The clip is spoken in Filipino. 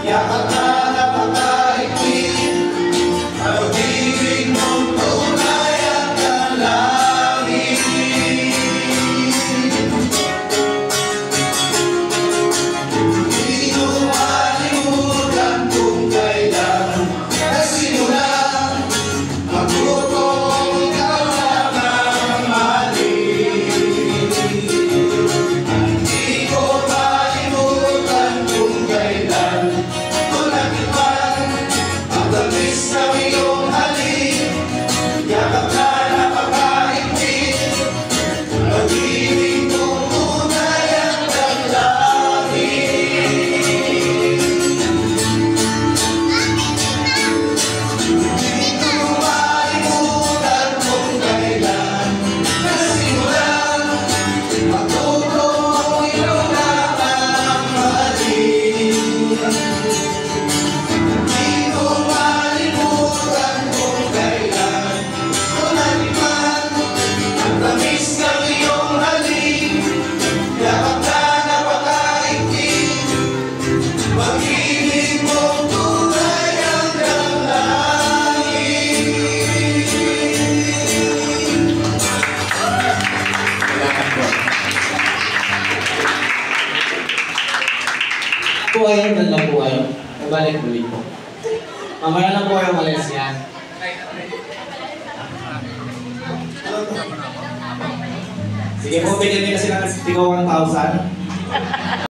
yakap na napakaigpit, pag-ibig mong tunay at dalangin. Hindi ko malimutan kung kailan nagsimula magtutong ikaw lang ang mahalin. Hindi ko malimutan kung kailan ko natikman ang tamis ng iyong halik, yakap na napakaigpit, pag-ibig mong tunay ang damdamin. Hindi ko malimutan kung kailan nagsimula magtutong ikaw lang ang mahalin. Hindi ko malimutan kung kailan ko natikman ang tamis ng iyong halik, yakap na napakaigpit, pag-ibig mong tunay ang damdamin. Salamat po. Po kayo, doon lang po kayo. Nabalik ulit po. Mamaya na po kayo malis yan. Sige po, bigyan nila sila ng 1,000.